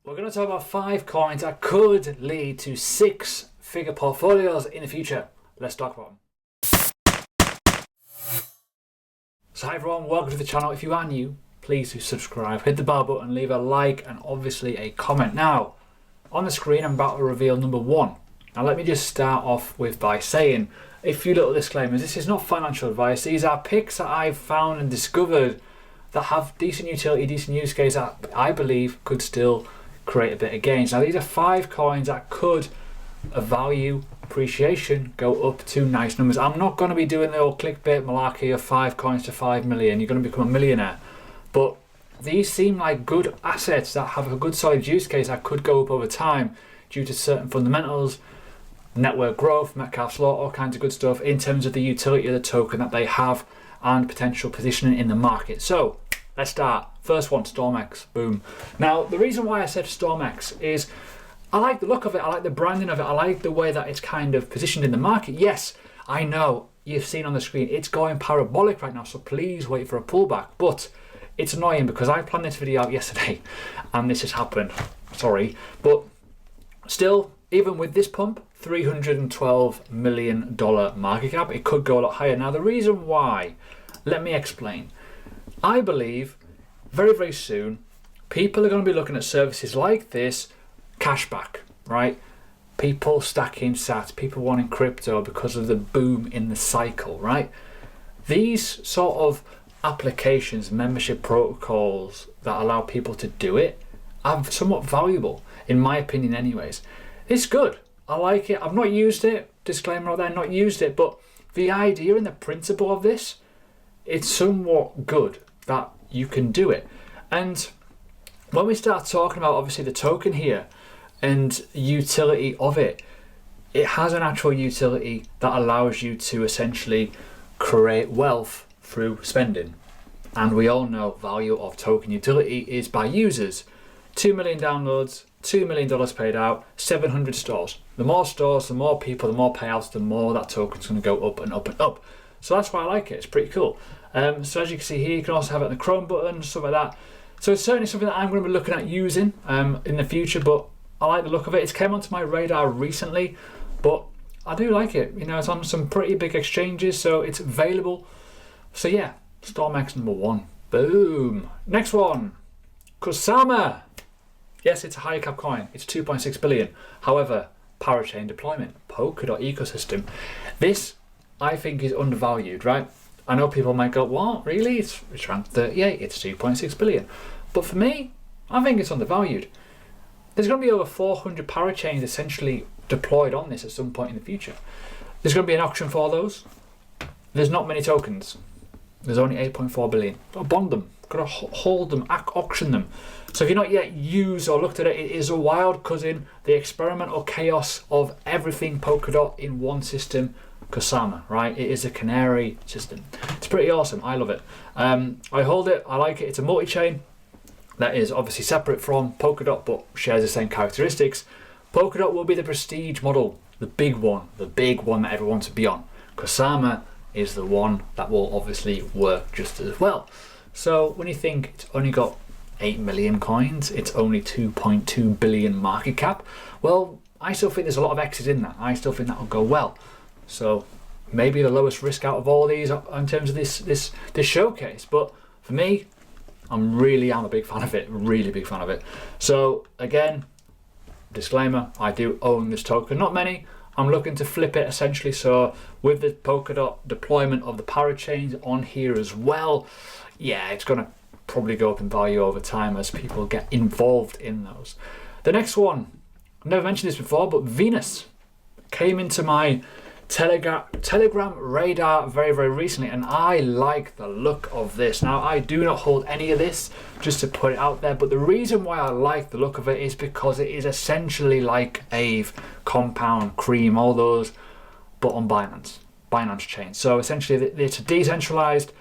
We're going to talk about 5 coins that could lead to 6-figure portfolios in the future. Let's talk about them. So hi everyone, welcome to the channel. If you are new, please do subscribe, hit the bell button, leave a like and obviously a comment. Now, on the screen I'm about to reveal number 1. Now let me just start off by saying a few little disclaimers. This is not financial advice. These are picks that I've found and discovered that have decent utility, decent use case that I believe could still create a bit of gains. Now these are 5 coins that could a value appreciation go up to nice numbers. I'm not going to be doing the old clickbait malarkey of 5 coins to 5 million. You're going to become a millionaire. But these seem like good assets that have a good solid use case that could go up over time due to certain fundamentals, network growth, Metcalfe's law, all kinds of good stuff in terms of the utility of the token that they have and potential positioning in the market. So let's start. First one, StormX. Boom. Now the reason why I said StormX is I like the look of it, I like the branding of it, I like the way that it's kind of positioned in the market. Yes, I know you've seen on the screen it's going parabolic right now, so please wait for a pullback. But it's annoying because I planned this video out yesterday and this has happened. Sorry. But still, even with this pump, $312 million market cap, it could go a lot higher. Now the reason why, let me explain. I believe very, very soon, people are going to be looking at services like this, cashback, right? People stacking sats, people wanting crypto because of the boom in the cycle, right? These sort of applications, membership protocols that allow people to do it are somewhat valuable, in my opinion anyways. It's good. I like it. I've not used it. Disclaimer out there, not used it, but the idea and the principle of this, it's somewhat good that you can do it. And when we start talking about obviously the token here and utility of it, it has an actual utility that allows you to essentially create wealth through spending. And we all know value of token utility is by users. 2 million downloads, $2 million paid out, 700 stores. The more stores, the more people, the more payouts, the more that token's going to go up and up and up. So that's why I like it. It's pretty cool. So as you can see here, you can also have it on the Chrome button, stuff like that. So it's certainly something that I'm going to be looking at using in the future, but I like the look of it. It's came onto my radar recently, but I do like it. You know, it's on some pretty big exchanges, so it's available. So yeah, StormX number 1. Boom. Next one, Kusama. Yes, it's a higher cap coin. It's 2.6 billion. However, parachain deployment, Polkadot ecosystem. This, I think, is undervalued, right? I know people might go, what, really? It's around 38, it's 2.6 billion. But for me, I think it's undervalued. There's going to be over 400 parachains essentially deployed on this at some point in the future. There's going to be an auction for those. There's not many tokens. There's only 8.4 billion. Got to bond them, got to hold them, auction them. So if you're not yet used or looked at it, it is a wild cousin, the experimental chaos of everything Polkadot in one system, Kusama, right? It is a canary system. It's pretty awesome. I love it. I hold it. I like it. It's a multi-chain that is obviously separate from Polkadot, but shares the same characteristics. Polkadot will be the prestige model, the big one that everyone wants to be on. Kusama is the one that will obviously work just as well. So when you think it's only got 8 million coins, it's only 2.2 billion market cap. Well, I still think there's a lot of X's in that. I still think that will go well. So maybe the lowest risk out of all these in terms of this showcase. But for me, I'm a big fan of it, really big fan of it. So again, disclaimer, I do own this token, not many. I'm looking to flip it essentially. So with the Polkadot deployment of the parachains on here as well, yeah, it's going to probably go up in value over time as people get involved in those. The next one, I've never mentioned this before, but Venus came into my Telegram radar very, very recently, and I like the look of this. Now, I do not hold any of this, just to put it out there, but the reason why I like the look of it is because it is essentially like Aave, Compound, Cream, all those, but on Binance chain. So essentially, it's decentralized.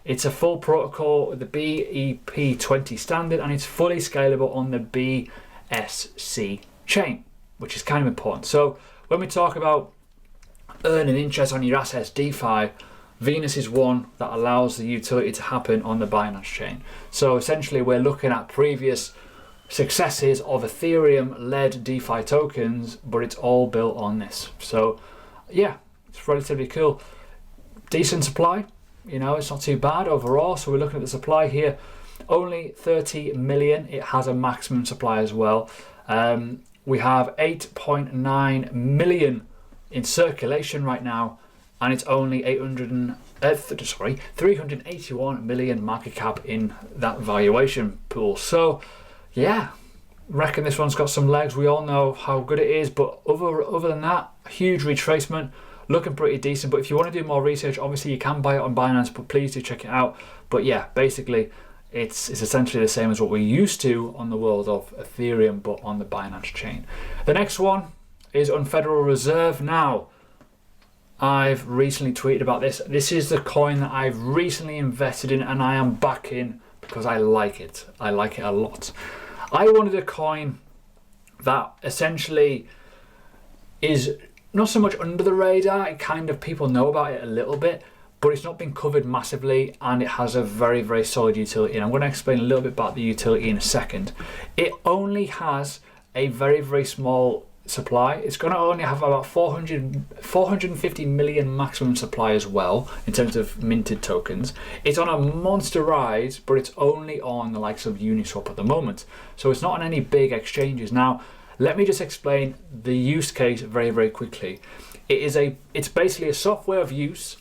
It's a full protocol with the BEP20 standard, and it's fully scalable on the BSC chain, which is kind of important. So when we talk about earning interest on your assets, DeFi, Venus is one that allows the utility to happen on the Binance chain. So essentially we're looking at previous successes of Ethereum-led DeFi tokens, but it's all built on this. So yeah, it's relatively cool. Decent supply, you know, it's not too bad overall. So we're looking at the supply here, only 30 million. It has a maximum supply as well. We have 8.9 million in circulation right now, and it's only 381 million market cap in that valuation pool. So yeah, reckon this one's got some legs. We all know how good it is, but other than that, huge retracement, looking pretty decent. But if you want to do more research, obviously you can buy it on Binance, but please do check it out. But yeah, basically it's essentially the same as what we're used to on the world of Ethereum, but on the Binance chain. The next one is on Federal Reserve. Now, I've recently tweeted about this. This is the coin that I've recently invested in, and I am backing because I like it. I like it a lot. I wanted a coin that essentially is not so much under the radar. It kind of, people know about it a little bit, but it's not been covered massively, and it has a very, very solid utility. And I'm going to explain a little bit about the utility in a second. It only has a very, very small supply. It's going to only have about 450 million maximum supply as well in terms of minted tokens. It's on a monster rise, but it's only on the likes of Uniswap at the moment. So it's not on any big exchanges. Now, let me just explain the use case very, very quickly. It's basically a software of use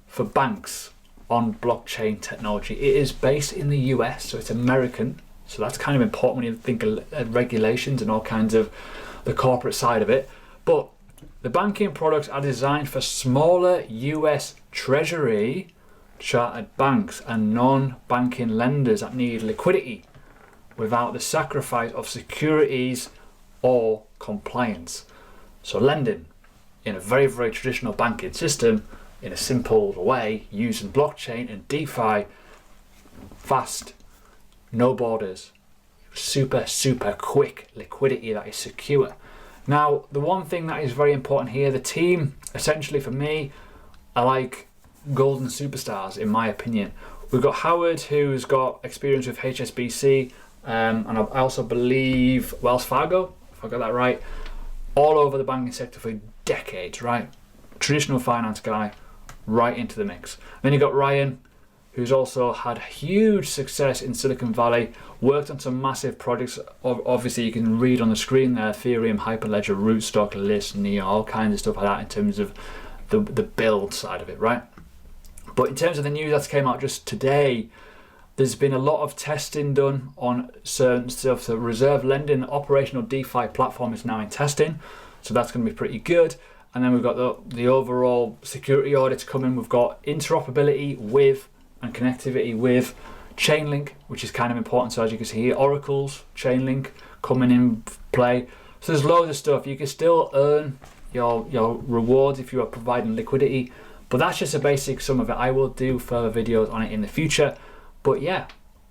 for banks on blockchain technology. It is based in the US, so it's American. So that's kind of important when you think of regulations and all kinds of the corporate side of it. But the banking products are designed for smaller US Treasury chartered banks and non-banking lenders that need liquidity without the sacrifice of securities or compliance. So lending in a very, very traditional banking system in a simple way using blockchain and DeFi, fast, no borders, super, super quick liquidity that is secure. Now, the one thing that is very important here, the team, essentially for me, are like golden superstars in my opinion. We've got Howard, who's got experience with HSBC, and I also believe Wells Fargo, if I got that right, all over the banking sector for decades, right? Traditional finance guy, right into the mix. Then you got Ryan, who's also had huge success in Silicon Valley, worked on some massive projects. Obviously, you can read on the screen there, Ethereum, Hyperledger, Rootstock, List, Neo, all kinds of stuff like that in terms of the build side of it, right? But in terms of the news that came out just today, there's been a lot of testing done on certain stuff. So Reserve Lending operational DeFi platform is now in testing, so that's going to be pretty good. And then we've got the overall security audits coming. We've got interoperability with and connectivity with Chainlink, which is kind of important. So as you can see here, Oracle's Chainlink coming in play. So there's loads of stuff. You can still earn your rewards if you are providing liquidity, but that's just a basic sum of it. I will do further videos on it in the future. But yeah,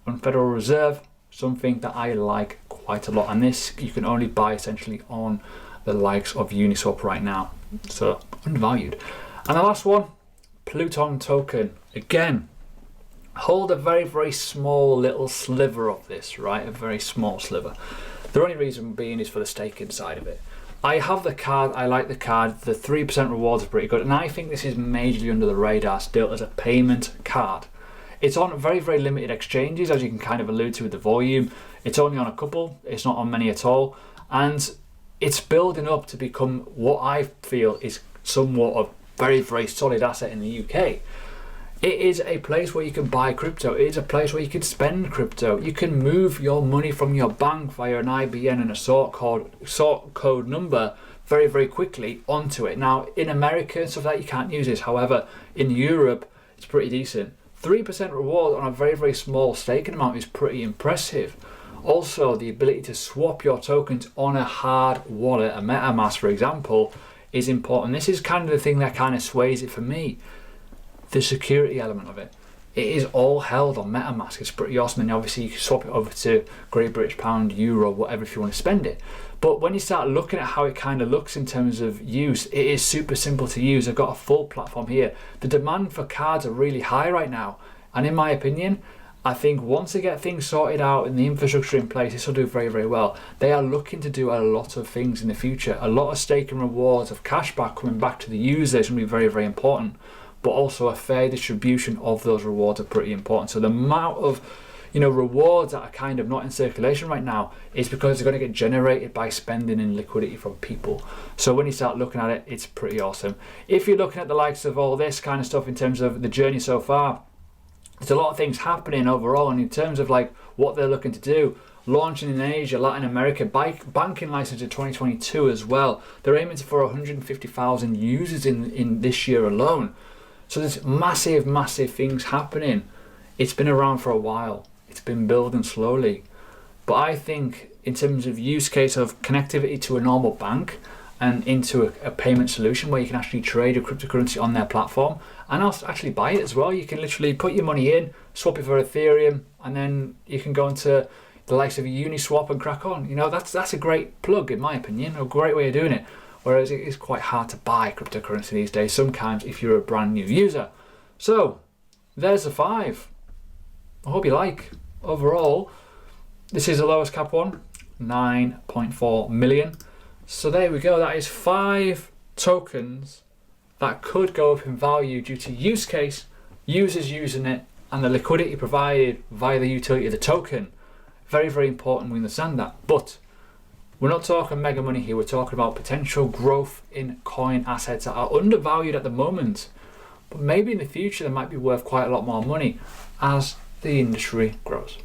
on Federal Reserve, something that I like quite a lot. And this you can only buy essentially on the likes of Uniswap right now. So undervalued. And the last one, Pluton Token. Again, hold a very, very small little sliver of this, right? A very small sliver. The only reason being is for the staking side of it. I have the card, I like the card, the 3% rewards are pretty good, and I think this is majorly under the radar still as a payment card. It's on very, very limited exchanges, as you can kind of allude to with the volume. It's only on a couple, it's not on many at all, and it's building up to become what I feel is somewhat of very, very solid asset in the UK. It is a place where you can buy crypto. It is a place where you can spend crypto. You can move your money from your bank via an IBN and a sort code number very, very quickly onto it. Now, in America and stuff like that, you can't use this. However, in Europe, it's pretty decent. 3% reward on a very, very small staking amount is pretty impressive. Also, the ability to swap your tokens on a hard wallet, a MetaMask, for example, is important. This is kind of the thing that kind of sways it for me. The security element of it. It is all held on MetaMask. It's pretty awesome. And obviously you can swap it over to Great British Pound, Euro, whatever if you want to spend it. But when you start looking at how it kind of looks in terms of use, it is super simple to use. I've got a full platform here. The demand for cards are really high right now. And in my opinion, I think once they get things sorted out and the infrastructure in place, this will do very, very well. They are looking to do a lot of things in the future. A lot of staking rewards of cashback coming back to the user is going to be very, very important. But also a fair distribution of those rewards are pretty important. So the amount of rewards that are kind of not in circulation right now is because they're going to get generated by spending and liquidity from people. So when you start looking at it, it's pretty awesome. If you're looking at the likes of all this kind of stuff in terms of the journey so far, there's a lot of things happening overall, and in terms of like what they're looking to do, launching in Asia, Latin America, banking license in 2022 as well. They're aiming for 150,000 users in this year alone. So there's massive, massive things happening. It's been around for a while. It's been building slowly. But I think in terms of use case of connectivity to a normal bank and into a payment solution where you can actually trade a cryptocurrency on their platform and also actually buy it as well. You can literally put your money in, swap it for Ethereum, and then you can go into the likes of a Uniswap and crack on. That's a great plug in my opinion, a great way of doing it. Whereas it is quite hard to buy cryptocurrency these days, sometimes if you're a brand new user. So there's the 5. I hope you like. Overall, this is the lowest cap one, 9.4 million. So there we go. That is 5 tokens that could go up in value due to use case, users using it, and the liquidity provided via the utility of the token. Very, very important we understand that. But we're not talking mega money here. We're talking about potential growth in coin assets that are undervalued at the moment. But maybe in the future they might be worth quite a lot more money as the industry grows.